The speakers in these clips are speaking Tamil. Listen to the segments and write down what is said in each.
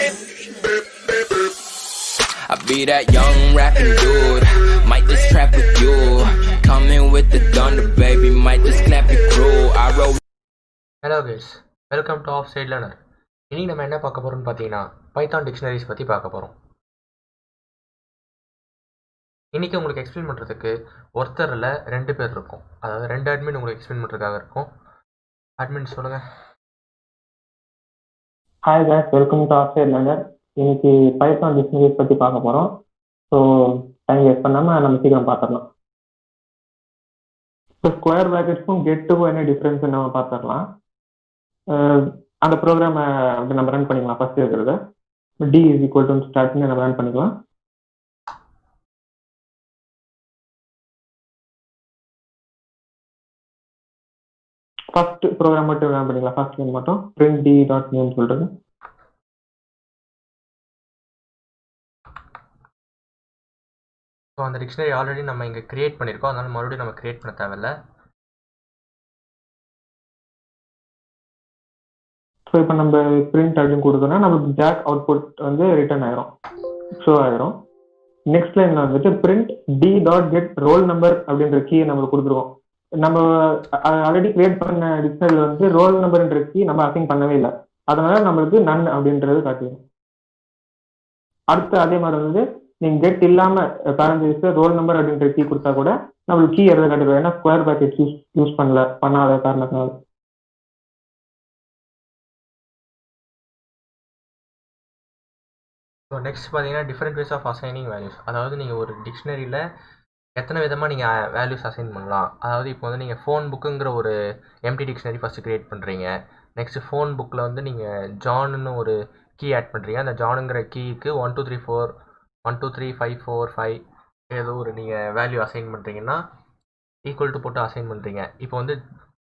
I be that young rapping dude, might just trap with you. Coming with the thunder, baby, might just clap your crew. I roll. Hello guys, welcome to Offside Learner. இன்னைக்கு நம்ம என்ன பார்க்க போறோம்னு பார்த்தீங்கன்னா பைத்தான் டிக்ஷனரிஸ் பற்றி பார்க்க போகிறோம். இன்றைக்கி உங்களுக்கு எக்ஸ்பிளைன் பண்ணுறதுக்கு ஒருத்தரில் 2 பேர் இருக்கும். அதாவது 2 அட்மின் உங்களுக்கு எக்ஸ்பிளைன் பண்ணுறதுக்காக இருக்கும். அட்மின் சொல்லுங்கள். Hi guys, welcome to off-site learner. இன்னைக்கு பைத்தான் டிக்ஷனரிஸ் பற்றி பார்க்க போகிறோம். ஸோ டைம் வேஸ்ட் பண்ணாமல் நம்ம சீக்கிரம் பார்த்துடலாம். இப்போ ஸ்கொயர் ப்ராக்கெட்ஸ்க்கும் கெட்டுக்கும் என்ன டிஃப்ரென்ஸ் நம்ம பார்த்துடலாம். அந்த ப்ரோக்ராமை அப்படி நம்ம ரன் பண்ணிக்கலாம். ஃபர்ஸ்ட் இருக்கிறது d is equal to start பண்ணி நம்ம ரன் பண்ணிக்கலாம். ஃபர்ஸ்ட் ப்ரோக்ராம் மட்டும் ரன் பண்ணிக்கலாம். ஃபர்ஸ்ட் நேம் மட்டும் print d டாட் நேம் சொல்றது. ஸோ அந்த டிக்ஷனரி ஆல்ரெடி நம்ம இங்கே கிரியேட் பண்ணியிருக்கோம், அதனால மறுபடியும் நம்ம கிரியேட் பண்ண தேவையில்லை. ஸோ இப்போ நம்ம பிரிண்ட் அப்படின்னு கொடுத்தோம்னா நமக்கு ஜாக் அவுட்புட் வந்து ரிட்டர்ன் ஆயிரும், ஷோ ஆயிரும். நெக்ஸ்ட் லைன்ல வந்துட்டு print d dot get roll number அப்படின்ற கீயை நம்ம கொடுத்துருவோம். நம்ம ஆல்ரெடி கிரியேட் பண்ண டிக்ஷனரியில் வந்து ரோல் நம்பர்ன்ற கீ நம்ம அசைன் பண்ணவே இல்லை, அதனால நம்மளுக்கு நன் அப்படின்றது காட்டிடும். அடுத்து அதே மாதிரி வந்து நீங்க கெட் இல்லாம பேரண்ட்ஸ் ரோல் நம்பர் அப்படின்ற கீ கொடுத்தா கூட நம்மளுக்கு கீ எதை காட்டிடுவோம், ஏன்னா ஸ்கொயர் ப்ராக்கெட் யூஸ் பண்ணாத காரணத்தினால. ஸோ நெக்ஸ்ட் பார்த்தீங்கன்னா different ways of assigning values. அதாவது நீங்கள் ஒரு டிக்ஷனரியில் எத்தனை விதமாக நீங்கள் வேல்யூஸ் அசைன் பண்ணலாம். அதாவது இப்போ வந்து நீங்கள் ஃபோன் புக்குங்கிற ஒரு எம்டி டிக்ஷனரி ஃபஸ்ட்டு க்ரியேட் பண்ணுறீங்க. நெக்ஸ்ட்டு ஃபோன் புக்கில் வந்து நீங்கள் ஜான்னு ஒரு கீ ஆட் பண்ணுறீங்க. அந்த ஜானுங்கிற கீக்கு 1 2 3 4 1 2 3 5 4 5 ஏதோ ஒரு நீங்கள் வேல்யூ அசைன் பண்ணுறீங்கன்னா ஈக்குவல் டு போட்டு அசைன் பண்ணுறீங்க. இப்போ வந்து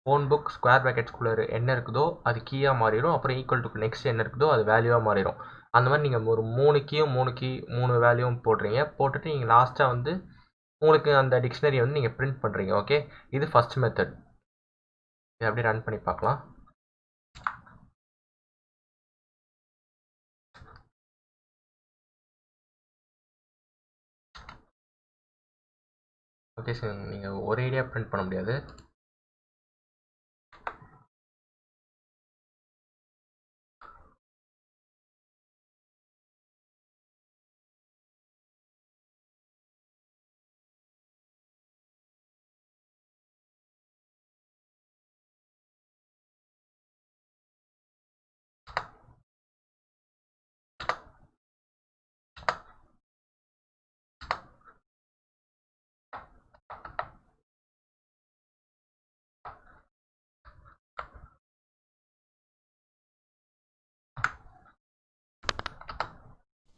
ஃபோன் புக் ஸ்கொயர் ப்ராக்கெட்ஸ்குள்ளே என்ன இருக்குதோ அது கீயாக மாறிடும். அப்புறம் ஈக்குவல் டு நெக்ஸ்ட் என்ன இருக்குதோ அது வேல்யூவாக மாறிடும். அந்த மாதிரி நீங்கள் ஒரு 3 வேல்யூவும் போடுறீங்க. போட்டுட்டு நீங்கள் லாஸ்ட்டாக வந்து உங்களுக்கு அந்த டிக்ஷனரியை வந்து நீங்கள் பிரிண்ட் பண்ணுறீங்க. ஓகே, இது ஃபர்ஸ்ட் மெத்தட். இதை அப்படியே ரன் பண்ணி பார்க்கலாம். ஓகே சார், நீங்கள் ஒரே ஐடியா பிரிண்ட் பண்ண முடியாது.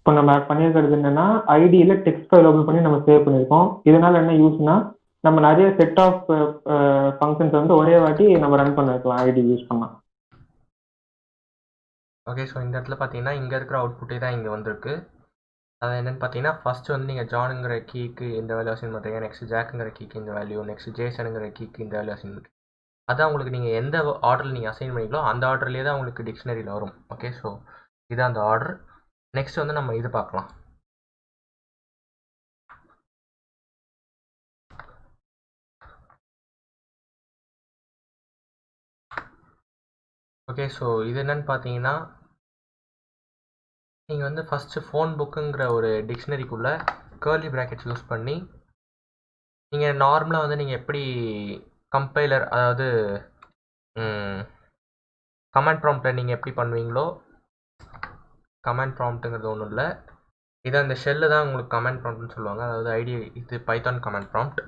இப்போ நம்ம பண்ணியிருக்கிறது என்னன்னா ஐடியில் டெக்ஸ்ட் ஃபைல் ஓப்பன் பண்ணி நம்ம சேவ் பண்ணியிருக்கோம். இதனால என்ன யூஸ்னா நம்ம நிறைய செட் ஆஃப் ஃபங்க்ஷன்ஸ் வந்து ஒரே வாட்டி நம்ம ரன் பண்ணிருக்கலாம் ஐடி யூஸ் பண்ணலாம். ஓகே, ஸோ இந்த இடத்துல பார்த்தீங்கன்னா இங்கே இருக்கிற அவுட்புட்டே தான் இங்கே வந்திருக்கு. அது என்னென்னு பார்த்தீங்கன்னா ஃபஸ்ட்டு வந்து நீங்கள் ஜானுங்கிற கீக்கு இந்த வேல்யூ அசைன் பண்ணுறீங்க. நெக்ஸ்ட் ஜாக்குங்கிற கீக்கு இந்த வேல்யூ, நெக்ஸ்ட் ஜேசனுங்கிற கீக்கு இந்த வேல்யூ அசைன் பண்ணுறீங்க. அதான் உங்களுக்கு நீங்கள் எந்த ஆர்டரில் நீங்கள் அசைன் பண்ணிங்களோ அந்த ஆர்டர்லேயே தான் உங்களுக்கு டிக்ஷனரியில் வரும். ஓகே, ஸோ இதுதான் அந்த ஆர்டர். நெக்ஸ்ட் வந்து நம்ம இது பார்க்கலாம். ஓகே, ஸோ இது என்னன்னு பார்த்தீங்கன்னா நீங்கள் வந்து ஃபஸ்ட்டு ஃபோன் புக்குங்கிற ஒரு டிக்ஷனரிக்குள்ளே கர்லி ப்ராக்கெட்ஸ் யூஸ் பண்ணி நீங்கள் நார்மலாக வந்து நீங்கள் எப்படி கம்பைலர், அதாவது கமாண்ட் ப்ராம்ப்டில் நீங்கள் எப்படி பண்ணுவீங்களோ, கமாண்ட் ப்ராம்ப்ட்டுங்கிறது ஒன்றும் இல்லை, இதை அந்த ஷெல்லு தான் உங்களுக்கு கமாண்ட் ப்ராம்ப்ட்னு சொல்லுவாங்க. அதாவது ஐடி இது Python command prompt.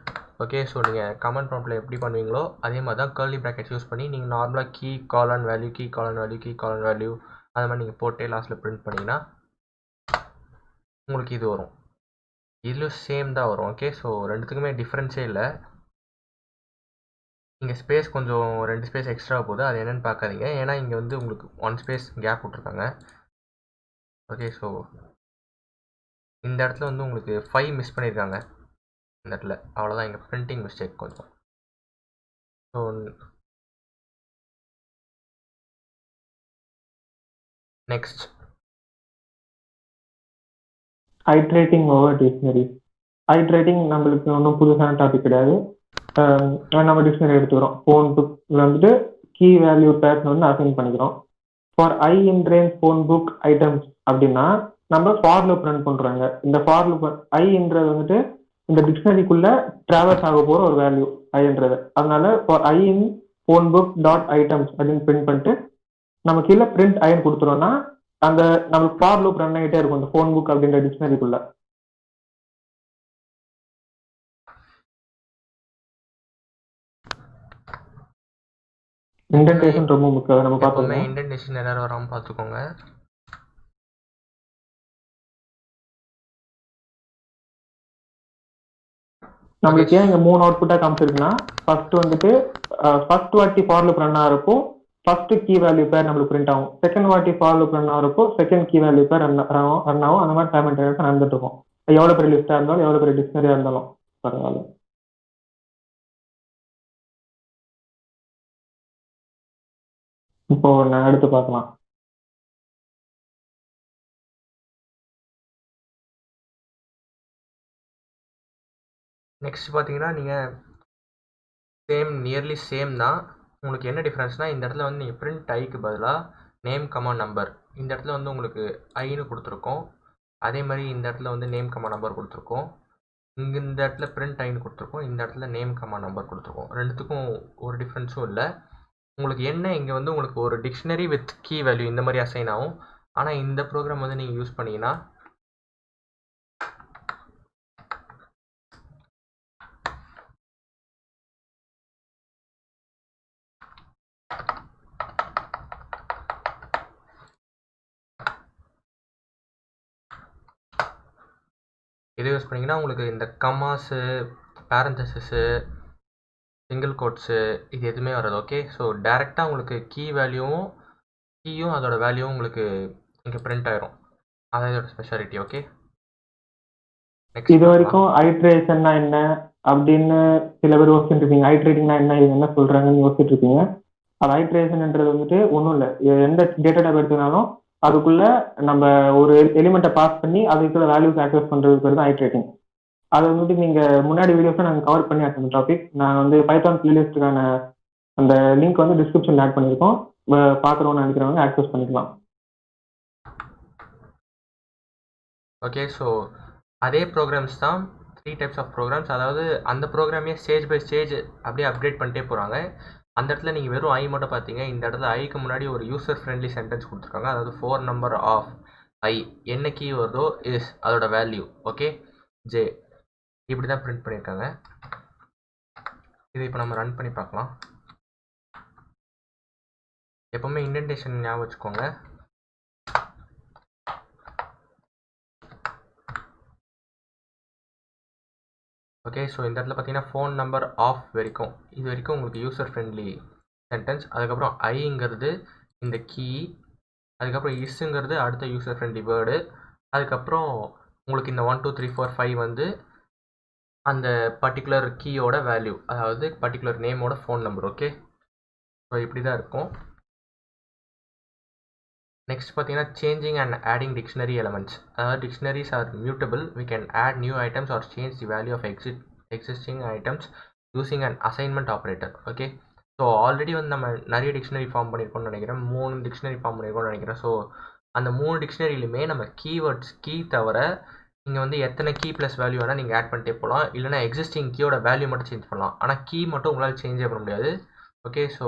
Okay, so நீங்கள் கமாண்ட் ப்ராம்ப்டில் எப்படி பண்ணுவீங்களோ அதே மாதிரி தான் கர்லி ப்ராக்கெட்ஸ் யூஸ் பண்ணி நீங்கள் நார்மலாக கீ காலன் வேல்யூ, கீ காலன் வேல்யூ, கீ காலன் வேல்யூ அது மாதிரி நீங்கள் போட்டே லாஸ்ட்டில் பிரிண்ட் பண்ணிங்கன்னா உங்களுக்கு இது வரும். இதில் சேம் தான் வரும். ஓகே, ஸோ ரெண்டுத்துக்குமே டிஃப்ரென்ஸே இல்லை. இங்கே ஸ்பேஸ் கொஞ்சம் 2 ஸ்பேஸ் எக்ஸ்ட்ரா போகுது, அது என்னென்னு பார்க்காதீங்க, ஏன்னா இங்கே வந்து உங்களுக்கு 1 ஸ்பேஸ் கேப் விட்ருக்காங்க. ஓகே, ஸோ இந்த இடத்துல வந்து உங்களுக்கு 5 மிஸ் பண்ணியிருக்காங்க இந்த இடத்துல, அவ்வளோதான். இங்கே பிரிண்டிங் மிஸ்டேக் கொஞ்சம். So next iterating over dictionary. Iterating நம்மளுக்கு ஒன்றும் புதுசான டாபிக் கிடையாது. நம்ம டிக்ஷனரி எடுத்துக்கிறோம். ஃபோன் புக்கில் வந்துட்டு கீ வேல்யூ பேர்ஸ் வந்து அசைன் பண்ணிக்கிறோம். For I in range phone book items அப்படின்னா நம்ம ஃபார் லூப் ரன் பண்ணுறாங்க. இந்த ஃபார் லூப் ஐன்றது வந்துட்டு இந்த டிக்ஷனரிக்குள்ள டிராவல்ஸ் ஆக போகிற ஒரு வேல்யூ ஐன்றது. அதனால for I in phone book dot items அப்படின்னு பிரிண்ட் பண்ணிட்டு நம்ம கீழே பிரிண்ட் ஐன்னு கொடுத்துருவோம்னா அந்த நம்மளுக்கு ஃபார் லூப் ரன் ஆகிட்டே இருக்கும் இந்த ஃபோன் புக் அப்படின்ற டிக்ஷனரிக்குள்ள. இன்டென்டேஷன் ரொம்ப முக்கியம். நம்ம எப்பவுமே பார்த்தோம் இன்டென்டேஷன் எரர் வராமல் பார்த்துக்கோங்க. நம்மளுக்கு ஏன் இங்க 3 அவுட்புட்டா காமிச்சிருக்குன்னா ஃபர்ஸ்ட் வந்துட்டு ஃபர்ஸ்ட் வாட்டி ஃபார் லூப் ரன் ஆகிறப்போ ஃபர்ஸ்ட் கீ வேல்யூ பேர் நம்மளுக்கு பிரிண்ட் ஆகும். செகண்ட் வாட்டி ஃபார் லூப் ரன் ஆகிறப்போ second key value pair run ஆகும். அந்த மாதிரி டைம் நடந்துட்டு இருக்கும். எவ்வளவு பெரிய லிஸ்டா இருந்தாலும் எவ்வளவு பெரிய டிக்ஷனரியா இருந்தாலும் பரவாயில்ல. இப்போ நான் எடுத்து பார்க்கலாம். நெக்ஸ்ட் பார்த்தீங்கன்னா நீங்கள் நியர்லி சேம் தான். உங்களுக்கு என்ன டிஃப்ரென்ஸ்னால் இந்த இடத்துல வந்து நீங்கள் பிரிண்ட் ஐக்கு பதிலாக நேம் கமா நம்பர், இந்த இடத்துல வந்து உங்களுக்கு ஐன்னு கொடுத்துருக்கோம். அதே மாதிரி இந்த இடத்துல வந்து நேம் கமா நம்பர் கொடுத்துருக்கோம். இங்கே இந்த இடத்துல பிரிண்ட் ஐன்னு கொடுத்துருக்கோம். இந்த இடத்துல நேம் கமா நம்பர் கொடுத்துருக்கோம். ரெண்டுத்துக்கும் ஒரு டிஃப்ரென்ஸும் இல்லை. உங்களுக்கு என்ன இங்கே வந்து உங்களுக்கு ஒரு டிக்ஷனரி வித் கீ வேல்யூ இந்த மாதிரி அசைன் ஆகும். ஆனால் இந்த ப்ரோக்ராம் வந்து நீங்கள் யூஸ் பண்ணிங்கன்னா இதை யூஸ் பண்ணிங்கன்னா உங்களுக்கு இந்த கமாஸு, பேரந்தசிஸு, சிங்கிள் கோட்ஸு இது எதுவுமே வராது. ஓகே, ஸோ டேரெக்டாக உங்களுக்கு கீயும் அதோட வேல்யூவும் உங்களுக்கு இங்கே பிரிண்ட் ஆயிரும். அதான் இதோட ஸ்பெஷாலிட்டி. ஓகே, இது வரைக்கும் ஐட்ரேஷன்னா என்ன அப்படின்னு சில பேர் யோசிச்சுட்டு இருக்கீங்க. ஐட்ரேட்டிங்னா என்ன, இது என்ன சொல்றாங்கன்னு யோசிச்சுட்டு இருக்கீங்க. அது ஐட்ரேஷன்ன்றது வந்துட்டு ஒன்றும் இல்லை. எந்த டேட்டா டைப் எடுத்துனாலும் அதுக்குள்ள நம்ம ஒரு எலிமெண்ட்டை பாஸ் பண்ணி அதுக்குள்ள வேல்யூஸ் ஆக்சஸ் பண்றது பேர் தான் ஐட்ரேட்டிங். அதை வந்துட்டு நீங்க முன்னாடி வீடியோஸை நாங்கள் கவர் பண்ணி அந்த டாபிக் நான் வந்து பைத்தான் பிளேலிஸ்டுக்கான அந்த லிங்க் வந்து டிஸ்கிரிப்ஷன் ஆட் பண்ணியிருக்கோம். பார்க்குறோன்னு நினைக்கிறவங்க ஆக்சஸ் பண்ணிக்கலாம். ஓகே, ஸோ அதே ப்ரோக்ராம்ஸ் தான் 3 டைப்ஸ் ஆஃப் ப்ரோக்ராம்ஸ். அதாவது அந்த ப்ரோக்ராமே ஸ்டேஜ் பை ஸ்டேஜ் அப்படியே அப்டேட் பண்ணிட்டே போகிறாங்க. அந்த இடத்துல நீங்கள் வெறும் ஐ மட்டும் பார்த்தீங்க. இந்த இடத்துல ஐக்கு முன்னாடி ஒரு யூசர் ஃப்ரெண்ட்லி சென்டென்ஸ் கொடுத்துருக்காங்க. அதாவது 4 நம்பர் ஆஃப் ஐ என்ன கீ வருதோ இஸ் அதோட வேல்யூ. ஓகே, ஜே இப்படி தான் பிரிண்ட் பண்ணியிருக்காங்க. இதை இப்போ நம்ம ரன் பண்ணி பார்க்கலாம். எப்போவுமே இன்டென்டேஷன் ஞாபகம் வச்சுக்கோங்க. ஓகே, ஸோ இந்த இடத்துல பார்த்தீங்கன்னா ஃபோன் நம்பர் ஆஃப் வரைக்கும் இது வரைக்கும் உங்களுக்கு யூசர் ஃப்ரெண்ட்லி சென்டென்ஸ். அதுக்கப்புறம் ஐங்கிறது இந்த கீ, அதுக்கப்புறம் இஸ்ஸுங்கிறது அடுத்த யூசர் ஃப்ரெண்ட்லி வேர்டு, அதுக்கப்புறம் உங்களுக்கு இந்த 1 2 3 4 5 வந்து அந்த பர்டிகுலர் கீயோட வேல்யூ, அதாவது பர்டிகுலர் நேமோட ஃபோன் நம்பர். ஓகே, ஸோ இப்படி தான் இருக்கும். நெக்ஸ்ட் பார்த்தீங்கன்னா changing and adding dictionary elements. அதாவது dictionaries are mutable. We can add new items or change the value of existing items using and assignment operator. Okay, so already வந்து நம்ம நிறைய டிக்ஷனரி ஃபார்ம் பண்ணியிருக்கோம்னு நினைக்கிறேன். 3 டிக்ஷனரி ஃபார்ம் பண்ணியிருக்கோம்னு நினைக்கிறேன். ஸோ அந்த 3 டிக்ஷனரியிலுமே நம்ம கீவேர்ட்ஸ் கீ தவிர இங்கே வந்து எத்தனை கீ ப்ளஸ் வேல்யூ வேணால் நீங்கள் ஆட் பண்ணிட்டே போகலாம். இல்லைனா எக்ஸிஸ்டிங் கீயோட வேல்யூ மட்டும் சேஞ்ச் பண்ணலாம். ஆனால் கீ மட்டும் உங்களால் சேஞ்சே பண்ண முடியாது. ஓகே, ஸோ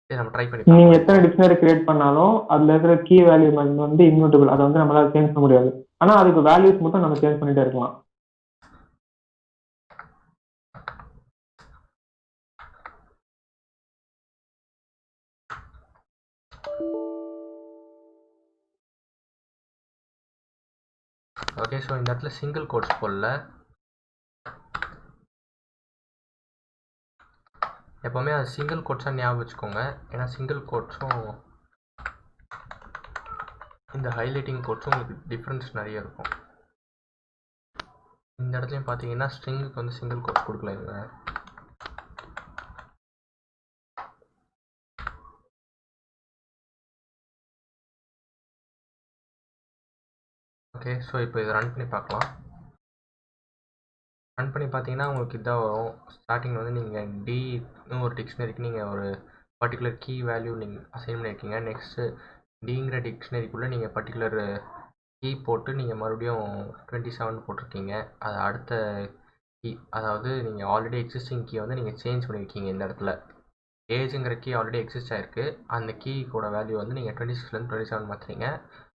இதை நம்ம ட்ரை பண்ணி நீங்க எத்தனை டிக்ஷனரி கிரியேட் பண்ணாலும் அதுல இருக்கிற கீ வேல்யூ வந்து இம்யூட்டபிள். அதை வந்து நம்மளால சேஞ்ச் பண்ண முடியாது. ஆனா அதுக்கு வேல்யூஸ் மட்டும் நம்ம சேஞ்ச் பண்ணிட்டே இருக்கலாம். ஓகே, ஸோ இந்த இடத்துல சிங்கிள் கோட்ஸ் போடல. எப்போவுமே அது சிங்கிள் கோட்ஸாக ஞாபகம் வச்சுக்கோங்க. ஏன்னா சிங்கிள் கோட்ஸும் இந்த ஹைலைட்டிங் கோட்ஸும் உங்களுக்கு டிஃப்ரென்ஸ் நிறைய இருக்கும். இந்த இடத்துலையும் பார்த்தீங்கன்னா ஸ்ட்ரிங்குக்கு வந்து சிங்கிள் கோட்ஸ் கொடுக்கல இவங்க. ஓகே, ஸோ இப்போ இதை ரன் பண்ணி பார்க்கலாம். ரன் பண்ணி பார்த்தீங்கன்னா உங்களுக்கு இதாக வரும். ஸ்டார்டிங் வந்து நீங்கள் டின்னு ஒரு டிக்ஷனரிக்கு நீங்கள் ஒரு பர்டிகுலர் கீ வேல்யூ நீங்கள் அசைன் பண்ணியிருக்கீங்க. நெக்ஸ்ட்டு டிங்கிற டிக்ஷனரிக்குள்ளே நீங்கள் பர்டிகுலர் கீ போட்டு நீங்கள் மறுபடியும் 27 போட்டிருக்கீங்க. அது அடுத்த கீ, அதாவது நீங்கள் ஆல்ரெடி எக்ஸிஸ்டிங் கீ வந்து நீங்கள் சேஞ்ச் பண்ணியிருக்கீங்க. இந்த இடத்துல ஏஜுங்கிற கீ ஆல்ரெடி எக்ஸிஸ்ட் ஆகிருக்கு. அந்த கீயோட வேல்யூ வந்து நீங்கள் 26லேருந்து 27 மாற்றுறீங்க.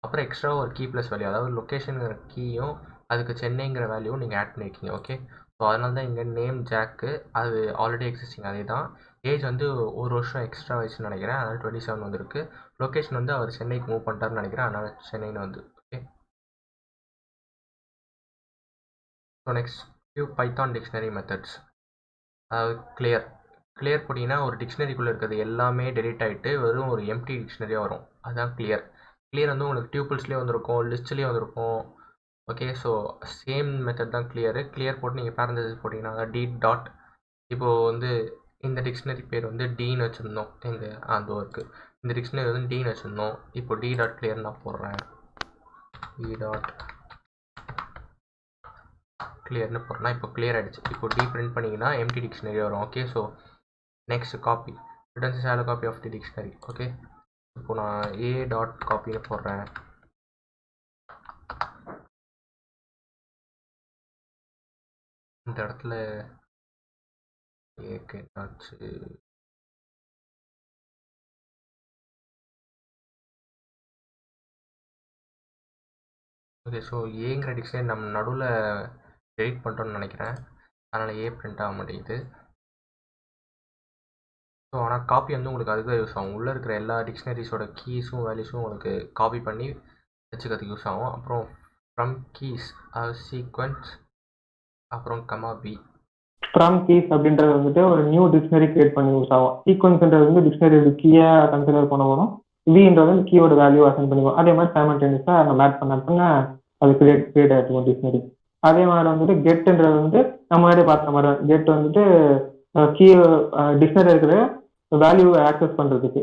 அப்புறம் எக்ஸ்ட்ரா ஒரு கீ ப்ளஸ் வேல்யூ, அதாவது லொக்கேஷனுங்கிற கீயும் அதுக்கு சென்னைங்கிற வேல்யூவும் நீங்கள் ஆட் பண்ணியிருக்கீங்க. ஓகே, ஸோ அதனால தான் இங்கே நேம் ஜாக்கு அது ஆல்ரெடி எக்ஸிஸ்டிங் அதே தான். ஏஜ் வந்து ஒரு வருஷம் எக்ஸ்ட்ரா வயசுன்னு நினைக்கிறேன், அதனால் 27 வந்துருக்கு. லொக்கேஷன் வந்து அவர் சென்னைக்கு மூவ் பண்ணிட்டாருன்னு நினைக்கிறேன், அதனால் சென்னைன்னு வந்து. Okay, so next Python dictionary methods. அதாவது கிளியர் போட்டிங்கன்னா ஒரு டிக்ஷனரிக்குள்ளே இருக்கிறது எல்லாமே டெலிட் ஆகிட்டு வெறும் ஒரு எம்டி டிக்ஷனரியாக வரும். அதுதான் கிளியர் வந்து உங்களுக்கு டியூபிள்ஸ்லேயே வந்திருக்கும், லிஸ்ட்லேயே வந்திருக்கும். ஓகே, ஸோ சேம் மெத்தட் தான் கிளியர் போட்டு நீங்கள் பேரந்தசிஸ் போட்டிங்கன்னா அதாவது டி டாட். இப்போது வந்து இந்த டிக்ஷனரி பேர் வந்து டின்னு வச்சுருந்தோம், எங்கள் அந்த ஒர்க்கு இந்த டிக்ஷனரி வந்து டின்னு வச்சுருந்தோம். இப்போ டி டாட் கிளியர் நான் போடுறேன், டி டாட் கிளியர்னு போடுறேன்னா இப்போ கிளியர் ஆகிடுச்சு. இப்போ டி பிரிண்ட் பண்ணிங்கன்னா எம்டி டிக்ஷனரி வரும். Okay, so next copy returns shallow copy of the dictionary. Okay, இப்போ நான் ஏ டாட் காப்பின்னு போடுறேன். இந்த இடத்துல ஏக்கு என்னாச்சு? ஓகே, ஸோ ஏங்கிற டிக்ஷனரி நம்ம நடுவில் டெலிட் பண்ணிட்டோம்னு நினைக்கிறேன், அதனால் ஏ பிரிண்ட் ஆக மாட்டேங்குது. ஸோ ஆனால் காப்பி வந்து உங்களுக்கு அதுக்கு தான் யூஸ் ஆகும். உள்ளே இருக்கிற எல்லா டிக்ஷனரிஸோட கீஸும் வேல்யூஸும் உங்களுக்கு காப்பி பண்ணி வச்சுக்கிறதுக்கு யூஸ் ஆகும். அப்புறம் ஃப்ரம் கீஸ் அதாவது சீக்வன்ஸ் அப்புறம் கமா பி. ஃப்ரம் கீஸ் அப்படின்றது வந்துட்டு ஒரு நியூ டிக்ஷனரி கிரியேட் பண்ணி யூஸ் ஆகும். சீக்வன்ஸ்ன்றது வந்து டிக்ஷனரி கீயை கன்சிடர் பண்ண வரும். வின்றது வந்து கீயோட வேல்யூ அசைன் பண்ணிக்குவோம். அதே மாதிரி சைமல்டேனியஸாக நம்ம ஆட் பண்ண அது கிரியேட் ஆகிருக்கும் டிக்ஷனரி. அதே மாதிரி வந்துட்டு கெட்டுன்றது வந்து நம்ம முன்னாடி பார்த்த மாதிரி கெட் வந்துட்டு கீ டிக்ஷனரி இருக்கிற வேல்யூவை ஆக்சஸ் பண்ணுறதுக்கு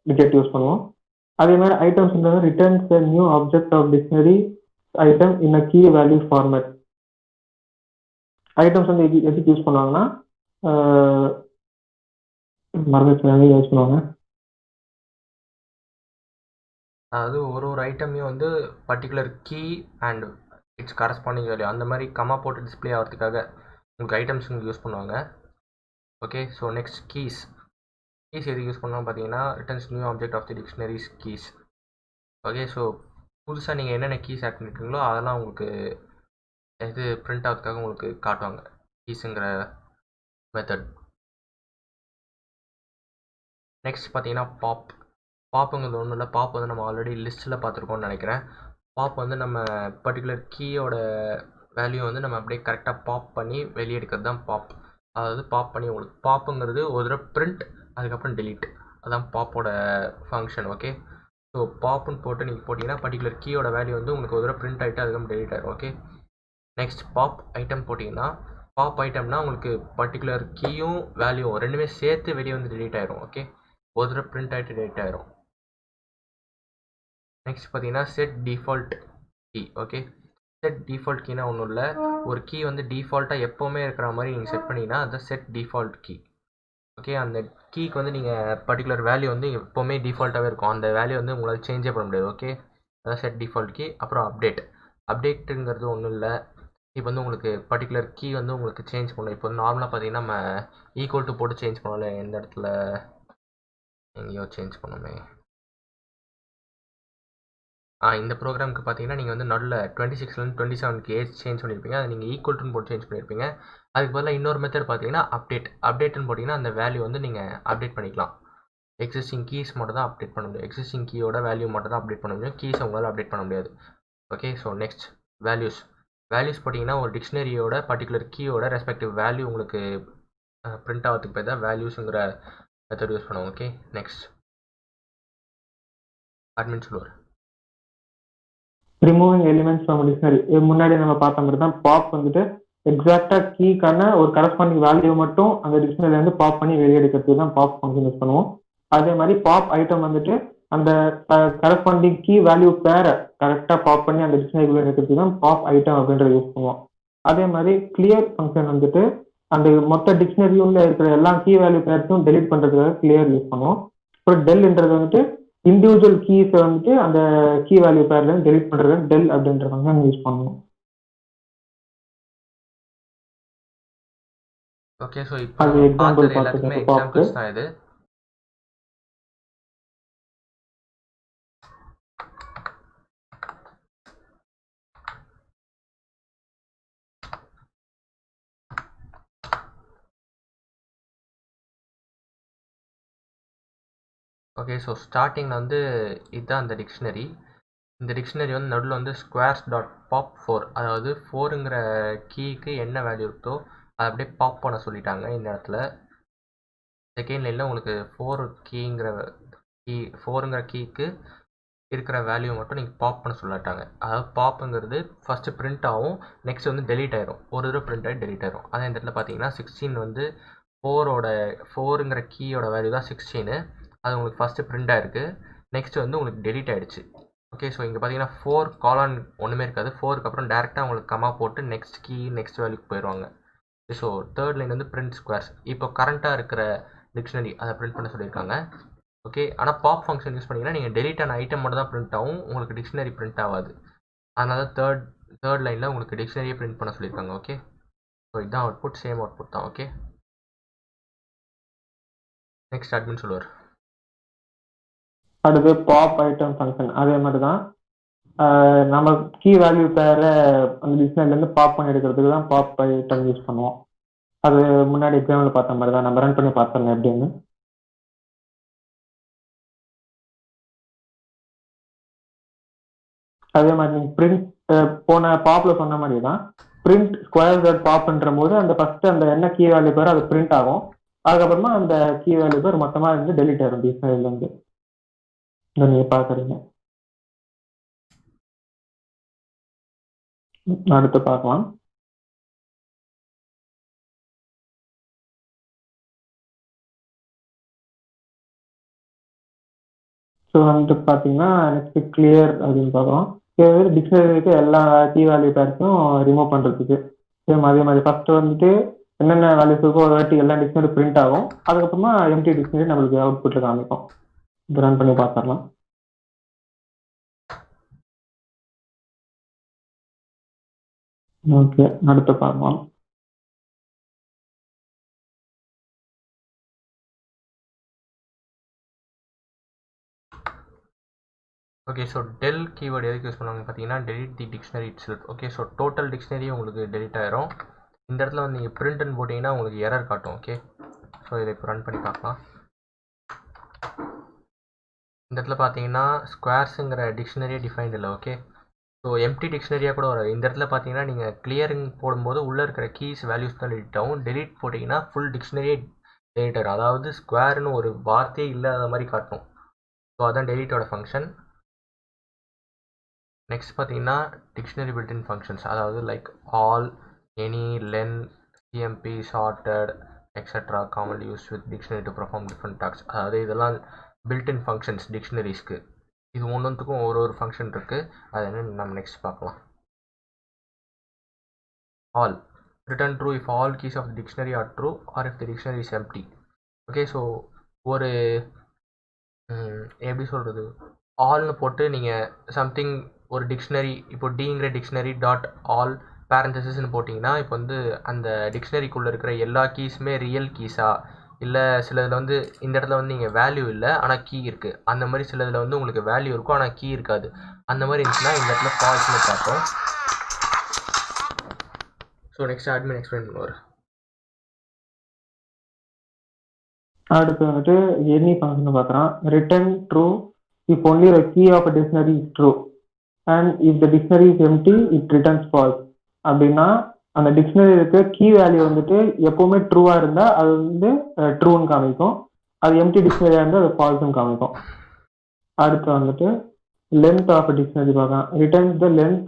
கெட் யூஸ் பண்ணுவோம். அதே மாதிரி ஐட்டம்ஸ்ன்றது returns new object of dictionary item in a key value format. Items வந்து எதுக்கு யூஸ் பண்ணுவாங்கன்னா மறந்துச்சு யூஸ் பண்ணுவாங்க. அதாவது ஒரு ஐட்டமையும் வந்து particular key and its corresponding value அந்த மாதிரி கமா போட்டு டிஸ்பிளே ஆகிறதுக்காக உங்களுக்கு ஐட்டம்ஸ் யூஸ் பண்ணுவாங்க. ஓகே, ஸோ நெக்ஸ்ட் கீஸ் எதுக்கு யூஸ் பண்ணோம் பார்த்தீங்கன்னா returns new object of the dictionaries keys. Okay, so புதுசாக நீங்கள் என்னென்ன கீஸ் ஆட் பண்ணிட்டீங்களோ அதெல்லாம் உங்களுக்கு இது பிரிண்ட் ஆகிறதுக்காக உங்களுக்கு காட்டுவாங்க கீஸுங்கிற மெத்தட். நெக்ஸ்ட் பார்த்தீங்கன்னா பாப்புங்கிறது ஒன்றும் இல்லை. பாப் வந்து நம்ம ஆல்ரெடி லிஸ்ட்டில் பார்த்துருக்கோம்னு நினைக்கிறேன். பாப் வந்து நம்ம பர்டிகுலர் கீயோட வேல்யூ வந்து நம்ம அப்படியே கரெக்டாக பாப் பண்ணி வெளியே எடுக்கிறது தான் பாப். அதாவது பாப் பண்ணி உங்களுக்கு பாப்புங்கிறது ஒரு தடவை பிரிண்ட் அதுக்கப்புறம் டெலீட், அதுதான் பாப்போட ஃபங்க்ஷன். ஓகே, ஸோ பாப்புன்னு போட்டு நீங்கள் போட்டிங்கன்னா பர்டிகுலர் கீயோட வேல்யூ வந்து உங்களுக்கு ஒரு தடவை பிரிண்ட் ஆகிட்டு அதுக்கப்புறம் டெலீட் ஆகிடும். ஓகே, நெக்ஸ்ட் பாப் ஐட்டம் போட்டிங்கன்னா பாப் ஐட்டம்னா உங்களுக்கு பர்டிகுலர் கீயும் வேல்யூவும் ரெண்டுமே சேர்த்து வெளியே வந்து டெலீட் ஆகிடும். ஓகே, ஒரு தடவை பிரிண்ட் ஆகிட்டு டெலீட் ஆகிடும். நெக்ஸ்ட் பார்த்தீங்கன்னா set default key. Okay, set default கீனா ஒன்றும் இல்லை, ஒரு கீ வந்து டிஃபால்ட்டாக எப்போவுமே இருக்கிற மாதிரி நீங்கள் செட் பண்ணிங்கன்னா அதுதான் செட் டிஃபால்ட் கீ. ஓகே, அந்த கீக்கு வந்து நீங்கள் பர்டிகுலர் வேல்யூ வந்து எப்போவுமே டிஃபால்ட்டாகவே இருக்கும், அந்த வேல்யூ வந்து உங்களால் சேஞ்சே பண்ண முடியாது. ஓகே, அதான் செட் டிஃபால்ட் கீ. அப்புறம் அப்டேட்டுங்கிறது ஒன்றும் இல்லை, இப்போ வந்து உங்களுக்கு பர்டிகுலர் கீ வந்து உங்களுக்கு சேஞ்ச் பண்ணணும். இப்போ வந்து நார்மலாக பார்த்தீங்கன்னா நம்ம ஈக்குவல் டு போட்டு சேஞ்ச் பண்ணல, எந்த இடத்துல எங்கேயோ சேஞ்ச் பண்ணுமே. இந்த ப்ரோக்ராமுக்கு பார்த்தீங்கன்னா நீங்கள் வந்து நடுவில் 26லேருந்து 27க்கு ஏஜ் சேஞ்ச் பண்ணியிருப்பீங்க, அதை நீங்கள் ஈக்குவல் டுன்னு போட்டு சேஞ்ச் பண்ணியிருப்பீங்க. அதுக்கு பதிலாக இன்னொரு மெத்தட் பார்த்தீங்கன்னா அப்டேட்டுன்னு போட்டிங்கன்னா அந்த வேல்யூ வந்து நீங்கள் அப்டேட் பண்ணிக்கலாம். எக்ஸிஸ்டிங் கீஸ் மட்டும் தான் அப்டேட் பண்ண முடியும், எக்ஸிஸ்டிங் கீயோட வேல்யூ மட்டும் தான் அப்டேட் பண்ண முடியும், கீஸ் உங்களால் அப்டேட் பண்ண முடியாது. ஓகே, ஸோ நெக்ஸ்ட் வேல்யூஸ் பார்த்தீங்கன்னா ஒரு டிக்ஷனரியோட பர்டிகுலர் கீயோட ரெஸ்பெக்டிவ் வேல்யூ உங்களுக்கு பிரிண்ட் ஆகிறதுக்கு போய் தான் வேல்யூஸுங்கிற மெத்தட் யூஸ் பண்ணுவோம். ஓகே, நெக்ஸ்ட் அட்மின் சொல்லுவார் ரிமூவிங் எலிமெண்ட்ஸ் ஃப்ரம் டிக்ஷனரி. முன்னாடி நம்ம பார்த்த மாதிரி தான் பாப் வந்துட்டு எக்ஸாக்டா கீக்கான ஒரு கரஸ்பாண்டிங் வேல்யூ மட்டும் அந்த டிக்ஷனரியில இருந்து பாப் பண்ணி வெளியே எடுக்கிறதுக்கு தான் பாப் ஃபங்க்ஷன் யூஸ் பண்ணுவோம். அதே மாதிரி பாப் ஐட்டம் வந்துட்டு அந்த கரஸ்பாண்டிங் கீ வேல்யூ பேரை கரெக்டாக பாப் பண்ணி அந்த டிக்ஷனரிக்குள்ள இருக்கிறதுக்கு தான் பாப் ஐட்டம் அப்படின்றத யூஸ் பண்ணுவோம். அதே மாதிரி கிளியர் ஃபங்க்ஷன் வந்துட்டு அந்த மொத்த டிக்ஷனரியுள்ள இருக்கிற எல்லா கீ வேல்யூ பேர்ஸும் டெலிட் பண்ணுறதுக்காக கிளியர் யூஸ் பண்ணுவோம். அப்புறம் டெல்ன்றது வந்துட்டு இண்டிவிஜுவல் கீஸை வந்துட்டு அந்த கீ வேல்யூ பேர்ல டெலிட் பண்ணுறதுக்கு டெல் அப்படின்ற ஃபங்க்ஷன் யூஸ் பண்ணுவோம். ஓகே, ஸோ இப்போ அது எக்ஸாம்பிள் பார்த்தது எல்லாத்துக்குமே பார்த்துக்கோங்க பாப்க்கு. எக்ஸாம்பிள்ஸ் தான் இது. ஓகே, ஸோ ஸ்டார்டிங்கில் வந்து இதுதான் அந்த டிக்ஷனரி. இந்த டிக்ஷனரி வந்து நடுவில் வந்து ஸ்கொயர்ஸ் டாட் பாப் 4, அதாவது 4ங்கிற கீக்கு என்ன வேல்யூ இருக்கோ அதை அப்படியே பாப் பண்ண சொல்லிட்டாங்க. இந்த இடத்துல செகண்ட் லைனில் உங்களுக்கு 4ங்கிற கீக்கு இருக்கிற வேல்யூ மட்டும் நீங்கள் பாப் பண்ண சொல்லிட்டாங்க. அதாவது பாப்புங்கிறது ஃபஸ்ட்டு பிரிண்ட் ஆகும், நெக்ஸ்ட் வந்து டெலீட் ஆயிரும். ஒரு தடவை பிரிண்ட் ஆகி டெலீட் ஆயிரும். அதே இந்த இடத்துல பார்த்தீங்கன்னா 16 வந்து 4ங்கிற கீயோட வேல்யூ தான் 16. அது உங்களுக்கு ஃபஸ்ட்டு பிரிண்ட் ஆயிருக்கு, நெக்ஸ்ட் வந்து உங்களுக்கு டெலீட் ஆகிடுச்சு. ஓகே, ஸோ இங்கே பார்த்தீங்கன்னா 4 காலான் ஒன்றுமே இருக்காது. 4க்கு அப்புறம் டேரெக்டாக உங்களுக்கு கமா போட்டு நெக்ஸ்ட் கீ நெக்ஸ்ட் வேல்யூக்கு போயிடுவாங்க. ஸோ தேர்ட் லைன் வந்து பிரிண்ட் ஸ்கொயர்ஸ். இப்போ கரண்ட்டாக இருக்கிற டிக்ஷனரி அதை பிரிண்ட் பண்ண சொல்லியிருக்காங்க. ஓகே, ஆனால் பாப் ஃபங்க்ஷன் யூஸ் பண்ணிங்கன்னா நீங்கள் டெலீட் ஆன ஐட்டம் மட்டும் தான் பிரிண்ட் ஆகும், உங்களுக்கு டிக்ஷனரி பிரிண்ட் ஆகாது. அதனால தேர்ட் லைனில் உங்களுக்கு டிக்ஷனரியே பிரிண்ட் பண்ண சொல்லியிருக்காங்க. ஓகே, ஸோ இதுதான் அவுட்புட், சேம் அவுட்புட் தான். ஓகே, நெக்ஸ்ட் அட்மின் சொல்லுவார். அடுத்து பாப் ஐட்டம் ஃபங்க்ஷன் அதே மாதிரி தான். நம்ம கீ வேல்யூ பேரை அந்த டிக்ஷனரிலேருந்து பாப் பண்ணி எடுக்கிறதுக்கு தான் பாப் ஐட்டம் யூஸ் பண்ணுவோம். அது முன்னாடி எக்ஸாம்பிள் பார்த்த மாதிரி தான், நம்ம ரன் பண்ணி பார்த்தோம் எப்படின்னு. அதே மாதிரி நீங்கள் பிரிண்ட் போன பாப்ல சொன்ன மாதிரி தான் பிரிண்ட் ஸ்கொயர் டாட் பாப்ன்ற போது அந்த ஃபர்ஸ்ட் அந்த என்ன கீ வேல்யூ பேர் அது பிரிண்ட் ஆகும். அதுக்கப்புறமா அந்த கீ வேல்யூ பேர் மொத்தமாக இருந்து டெலிட் ஆயிரும் டிக்ஷனரிலேருந்து. இதை நீங்கள் பார்க்குறீங்க. அடுத்து பார்க்கலாம். ஸோ வந்துட்டு பார்த்தீங்கன்னா நெக்ஸ்ட் கிளியர் அப்படின்னு பார்க்கலாம். டிக்ஷனரிக்கு எல்லா கீ வேல்யூ பேர்ஸும் ரிமூவ் பண்ணுறதுக்கு அதே மாதிரி ஃபர்ஸ்ட் வந்துட்டு என்னென்ன வேல்யூஸ் இருக்கோ ஒரு வாட்டி எல்லா டிக்ஷனரி பிரிண்ட் ஆகும். அதுக்கப்புறமா எம்டி டிக்ஷனரி நம்மளுக்கு அவுட்புட்டில் காமிக்கும். இப்போ ரன் பண்ணி பார்த்துடலாம். ஓகே, அடுத்து பார்க்கலாம். ஓகே, ஸோ டெல் கீவேர்டு எதுக்கு யூஸ் பண்ணுவாங்க பார்த்தீங்கன்னா delete the dictionary it self. Okay, so total dictionary உங்களுக்கு டெலிட் ஆயிரும். இந்த இடத்துல வந்து நீங்கள் பிரிண்ட்னு போட்டிங்கன்னா உங்களுக்கு எரர் காட்டும். ஓகே, ஸோ இதை இப்போ ரன் பண்ணி பார்க்கலாம். இந்த இடத்துல பார்த்தீங்கன்னா ஸ்கொயர்ஸுங்கிற டிக்ஷனரியே டிஃபைன்ட் இல்லை. ஓகே, ஸோ எம்டி டிக்ஷனரியாக கூட வராது. இந்த இடத்துல பார்த்தீங்கன்னா நீங்கள் கிளியரிங் போடும்போது உள்ளே இருக்கிற கீஸ் வேல்யூஸ் தான் டெலிட் ஆகும். டெலிட் போட்டிங்கன்னா ஃபுல் டிக்ஷனரியே டெலிட் ஆகிடும். அதாவது ஸ்கொயர்னு ஒரு வார்த்தையே இல்லாத மாதிரி காட்டும். ஸோ அதான் டெலிட்டோட ஃபங்க்ஷன். நெக்ஸ்ட் பார்த்தீங்கன்னா டிக்ஷனரி பில்டின் ஃபங்க்ஷன்ஸ், அதாவது like all, any, len, CMP, shorted, etcetera commonly use with dictionary to perform different task. அதாவது இதெல்லாம் பில்டின் ஃபங்க்ஷன்ஸ் டிக்ஷனரிஸ்க்கு. இது ஒன்றுத்துக்கும் ஒரு ஃபங்க்ஷன் இருக்குது. அது என்னன்னு நம்ம நெக்ஸ்ட் பார்க்கலாம். All return true if all keys of the dictionary are true or if the dictionary is empty. Okay, so ஒரு எப்படி சொல்கிறது, ஆல்னு போட்டு நீங்கள் சம்திங் ஒரு டிக்ஷனரி, இப்போ டிங்கிற டிக்ஷனரி டாட் ஆல் பேரந்தசிஸ்ன்னு போட்டிங்கன்னா இப்போ வந்து அந்த டிக்ஷனரிக்குள்ளே இருக்கிற எல்லா கீஸுமே ரியல் கீஸா, இல்லை சிலதில் வந்து இந்த இடத்துல வந்து நீங்கள் வேல்யூ இல்லை ஆனால் கீ இருக்குது, அந்த மாதிரி சிலதில் வந்து உங்களுக்கு வேல்யூ இருக்கும் ஆனால் கீ இருக்காது. அந்த மாதிரி இருந்துச்சுன்னா இந்த இடத்துல ஃபால்ஸ்னு பார்த்தோம். ஸோ நெக்ஸ்ட் அட்மின் எக்ஸ்பிளைன் பண்ணுவார். அடுத்து வந்துட்டு எனி ஃபங்க்ஷன் பார்க்குறான். Return true if only the key of a dictionary is true and if the dictionary is empty it returns false. அப்படின்னா அந்த டிக்ஷனரி இருக்க கீ வேல்யூ வந்துட்டு எப்பவுமே ட்ரூவா இருந்தா அது வந்து ட்ரூன்னு காமிக்கும், அது எம்டி டிக்ஷனரியா இருந்தால் அது ஃபால்ஸ்ன்னு காமிக்கும். அடுத்து வந்துட்டு லென்த் ஆஃப் அ டிக்ஷனரி பார்க்கலாம். Returns the length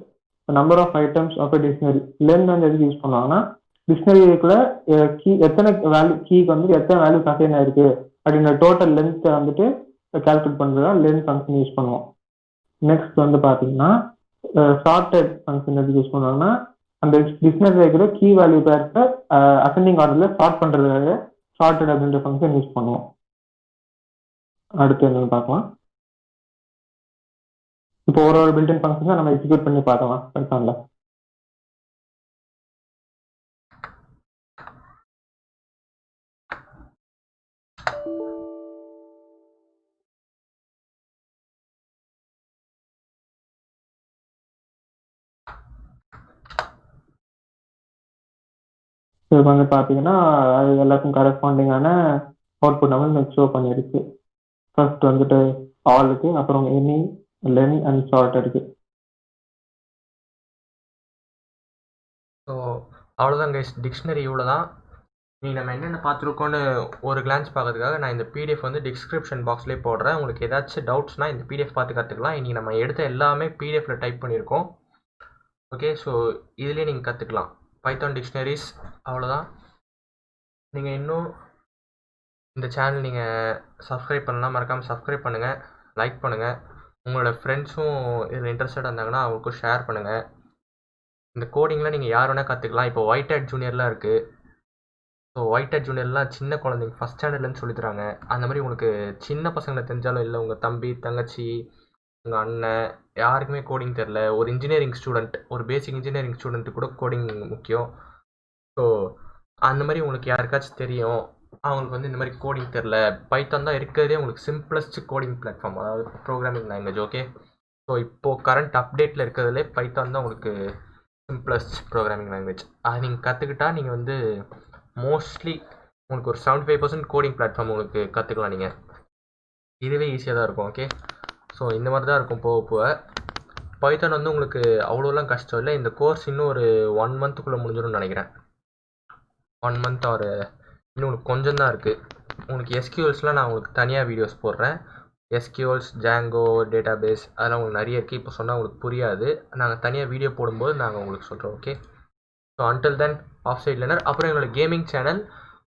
number of items of a dictionary. Length வந்து எதுக்கு யூஸ் பண்ணுவாங்கன்னா டிக்ஷனரிக்குள்ள கீ எத்தனை வேல்யூ கீக்கு வந்து எத்தனை வேல்யூ அசைன் ஆயிருக்கு அப்படின்ற டோட்டல் லென்த்தை வந்துட்டு கால்குலேட் பண்ணுறதா லென் ஃபங்க்ஷன் யூஸ் பண்ணுவோம். நெக்ஸ்ட் வந்து பார்த்தீங்கன்னா சார்ட்டட் ஃபங்க்ஷன் எதுக்கு யூஸ் பண்ணுவாங்கன்னா அந்த டிக்ஷனரியில் இருக்கிற கீ வேல்யூ பேர்ஸை அசெண்டிங் ஆர்டரில் சார்ட் பண்ணுறதுக்காக சார்ட்டட் அப்படின்ற ஃபங்க்ஷன் யூஸ் பண்ணுவோம். அடுத்து என்னன்னு பார்க்கலாம். இப்போ ஒரு பில்டிங் ஃபங்க்ஷனை நம்ம எக்ஸிக்யூட் பண்ணி பார்க்கலாம் பைத்தான்ல. இப்போ வந்து பார்த்தீங்கன்னா அது எல்லாத்துக்கும் கரஸ்பாண்டிங்கான அவுட்புட் நம்ம ஷோ பண்ணியிருக்கு. ஃபர்ஸ்ட் வந்துட்டு ஆலுக்கு, அப்புறம் எனி, லென் அண்ட் ஷார்ட் இருக்கு. ஸோ அவ்வளோதான் கைஸ், டிக்ஷனரி இவ்வளோ தான். நீங்கள் நம்ம என்னென்ன பார்த்துருக்கோன்னு ஒரு கிளான்ஸ் பார்க்கறதுக்காக நான் இந்த பிடிஎஃப் வந்து டிஸ்கிரிப்ஷன் பாக்ஸ்லேயே போடுறேன். உங்களுக்கு ஏதாச்சும் டவுட்ஸ்னால் இந்த பிடிஎஃப் பார்த்து கற்றுக்கலாம். இன்றைக்கி நம்ம எடுத்த எல்லாமே பிடிஎஃப்ல டைப் பண்ணியிருக்கோம். ஓகே, ஸோ இதுலேயே நீங்கள் கற்றுக்கலாம் பைத்தான் டிக்ஷனரிஸ். அவ்வளோதான். நீங்கள் இன்னும் இந்த சேனல் நீங்கள் சப்ஸ்கிரைப் பண்ணலாம், மறக்காமல் சப்ஸ்கிரைப் பண்ணுங்கள், லைக் பண்ணுங்கள். உங்களோட ஃப்ரெண்ட்ஸும் இதில் இன்ட்ரெஸ்டடாக இருந்தாங்கன்னா அவங்களுக்கும் ஷேர் பண்ணுங்கள். இந்த கோடிங்லாம் நீங்கள் யார் வேணால் கற்றுக்கலாம். இப்போ ஒயிட் ஹேட் ஜூனியர்லாம் இருக்குது. ஸோ ஒயிட் ஹேட் ஜூனியர்லாம் சின்ன குழந்தைங்க ஃபஸ்ட் ஸ்டாண்டர்ட்லேருந்து சொல்லித்தராங்க. அந்த மாதிரி உங்களுக்கு சின்ன பசங்களை தெரிஞ்சாலும் இல்லை, உங்கள் தம்பி தங்கச்சி உங்கள் அண்ணன் யாருக்குமே கோடிங் தெரில, ஒரு இன்ஜினியரிங் ஸ்டூடெண்ட், ஒரு பேசிக் இன்ஜினியரிங் ஸ்டூடெண்ட்டு கூட கோடிங் முக்கியம். ஸோ அந்த மாதிரி உங்களுக்கு யாருக்காச்சும் தெரியும், அவங்களுக்கு வந்து இந்த மாதிரி கோடிங் தெரில, பைத்தான் தான் இருக்கிறதே உங்களுக்கு சிம்பிளஸ்ட் கோடிங் பிளாட்ஃபார்ம், அதாவது ப்ரோக்ராமிங் லாங்குவேஜ். ஓகே, ஸோ இப்போது கரண்ட் அப்டேட்டில் இருக்கிறதுலே பைத்தான் தான் உங்களுக்கு சிம்பிளஸ்ட் ப்ரோக்ராமிங் லாங்குவேஜ். அதை நீங்கள் கற்றுக்கிட்டா நீங்கள் வந்து மோஸ்ட்லி உங்களுக்கு ஒரு 75% கோடிங் பிளாட்ஃபார்ம் உங்களுக்கு கற்றுக்கலாம். நீங்கள் இதுவே ஈஸியாக தான் இருக்கும். ஓகே, ஸோ இந்த மாதிரி தான் இருக்கும் போக போக. பைத்தான் வந்து உங்களுக்கு அவ்வளோலாம் கஷ்டம் இல்லை. இந்த கோர்ஸ் இன்னும் ஒரு 1 மந்த்துக்குள்ளே முடிஞ்சிடும்னு நினைக்கிறேன். 1 மந்த் ஒரு இன்னும் உங்களுக்கு கொஞ்சம் தான் இருக்குது. உங்களுக்கு எஸ்கியூஎல்ஸ்லாம் நான் உங்களுக்கு தனியாக வீடியோஸ் போடுறேன். எஸ்கியூஎல்ஸ், ஜாங்கோ, டேட்டாபேஸ் அதெல்லாம் உங்களுக்கு நிறைய இருக்குது. இப்போ சொன்னால் உங்களுக்கு புரியாது. நாங்கள் தனியாக வீடியோ போடும்போது நாங்கள் உங்களுக்கு சொல்கிறோம். Okay, so until then of side learner. அப்புறம் எங்களோட gaming channel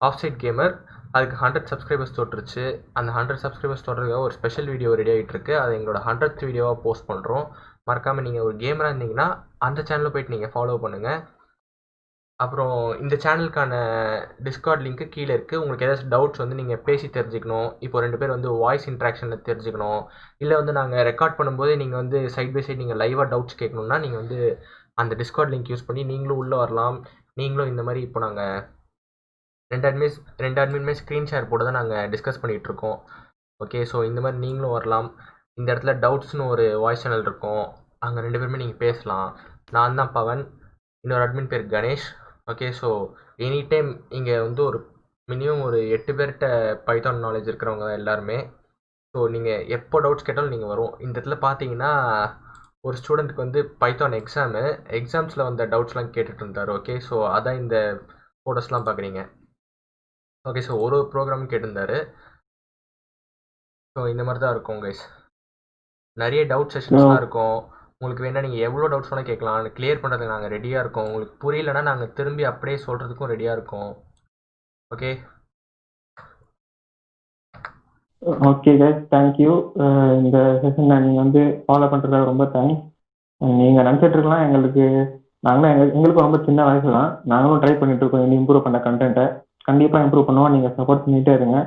of side gamer, அதுக்கு 100 சப்ஸ்கிரைபர்ஸ் தொட்டுருச்சு. அந்த 100 சப்ஸ்கிரைபர்ஸ் தொட்டுறதுக்காக ஒரு ஸ்பெஷல் வீடியோ ரெடி ஆகிட்டு இருக்கு. அது எங்களோட 100th வீடியோவாக போஸ்ட் பண்ணுறோம். மறக்காமல் நீங்கள் ஒரு கேமராக இருந்தீங்கன்னா அந்த சேனலில் போய்ட்டு நீங்கள் ஃபாலோ பண்ணுங்கள். அப்புறம் இந்த சேனலுக்கான டிஸ்கார்ட் லிங்க்கு கீழே இருக்குது. உங்களுக்கு ஏதாச்சும் டவுட்ஸ் வந்து நீங்கள் பேசி தெரிஞ்சுக்கணும், இப்போ 2 பேர் வந்து வாய்ஸ் இன்ட்ராக்ஷனில் தெரிஞ்சுக்கணும், இல்லை வந்து நாங்கள் ரெக்கார்ட் பண்ணும்போது நீங்கள் வந்து சைட் பை சைட் நீங்கள் லைவாக டவுட்ஸ் கேட்கணுன்னா நீங்கள் வந்து அந்த டிஸ்கார்ட் லிங்க் யூஸ் பண்ணி நீங்களும் உள்ளே வரலாம். நீங்களும் இந்த மாதிரி இப்போ நாங்கள் 2 அட்மின்மே ஸ்க்ரீன் ஷேர் போட்டு தான் நாங்கள் டிஸ்கஸ் பண்ணிகிட்ருக்கோம். ஓகே, ஸோ இந்த மாதிரி நீங்களும் வரலாம். இந்த இடத்துல டவுட்ஸ்னு ஒரு வாய்ஸ் சேனல் இருக்கும், அங்கே 2 பேருமே நீங்கள் பேசலாம். நான் தான் பவன், இன்னொரு அட்மின் பேர் Ganesh. Okay, so any time இங்கே வந்து ஒரு மினிமம் ஒரு 8 பேர்கிட்ட பைத்தான் நாலேஜ் இருக்கிறவங்க எல்லாருமே. ஸோ நீங்கள் எப்போ டவுட்ஸ் கேட்டாலும் நீங்கள் வரும். இந்த இடத்துல பார்த்தீங்கன்னா ஒரு ஸ்டூடெண்ட்டுக்கு வந்து பைத்தான் எக்ஸாம்ஸில் வந்த டவுட்ஸ்லாம் கேட்டுட்டு இருந்தார். ஓகே, ஸோ அதான் இந்த ஃபோட்டோஸ்லாம் பார்க்குறீங்க. ஓகே, ஸோ ஒரு ப்ரோக்ராமும் கேட்டிருந்தாரு. ஸோ இந்த மாதிரி தான் இருக்கும் கைஸ். நிறைய டவுட் செஷன்ஸ்லாம் இருக்கும். உங்களுக்கு வேணால் நீங்கள் எவ்வளோ டவுட்ஸ் வேணால் கேட்கலாம். கிளியர் பண்ணுறதுக்கு நாங்கள் ரெடியாக இருக்கோம். உங்களுக்கு புரியலன்னா நாங்கள் திரும்பி அப்படியே சொல்கிறதுக்கும் ரெடியாக இருக்கோம். Okay okay guys, thank you. இந்த செஷனை நீங்கள் வந்து ஃபாலோ பண்ணுறதுக்கு ரொம்ப தேங்க்ஸ். நீங்கள் நினச்சிட்டு இருக்கலாம் எங்களுக்கு ரொம்ப சின்ன வயசு தான், நாங்களும் ட்ரை பண்ணிட்டு இருக்கோம் இன்னும் இம்ப்ரூவ் பண்ண கண்டென்ட்டை. கண்டிப்பாக இம்ப்ரூவ் பண்ணுவோம். நீங்கள் சப்போர்ட் பண்ணிகிட்டே இருங்க.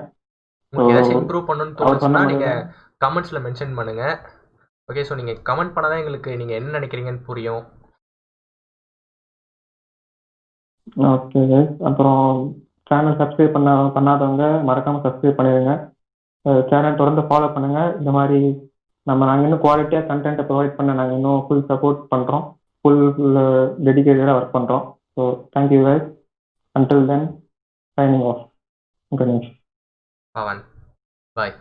உங்களுக்கு ஏதாச்சும் இம்ப்ரூவ் பண்ணணும்னு தோணுச்சுன்னா நீங்கள் கமெண்ட்ஸில் மென்ஷன் பண்ணுங்கள். ஓகே, ஸோ நீங்கள் கமெண்ட் பண்ணால் தான் எங்களுக்கு நீங்கள் என்ன நினைக்கிறீங்கன்னு புரியும். ஓகே கைஸ், அப்புறம் சேனல் சப்ஸ்கிரைப் பண்ணாதவங்க மறக்காமல் சப்ஸ்கிரைப் பண்ணிடுங்க. சேனல் தொடர்ந்து ஃபாலோ பண்ணுங்கள். இந்த மாதிரி நாங்கள் இன்னும் குவாலிட்டியாக கண்டென்ட்டை ப்ரொவைட் பண்ண நாங்கள் இன்னும் ஃபுல் சப்போர்ட் பண்ணுறோம், ஃபுல் டெடிகேட்டடாக ஒர்க் பண்ணுறோம். So thank you guys. Until then signing off. Ganesh. Pavan, பாய்.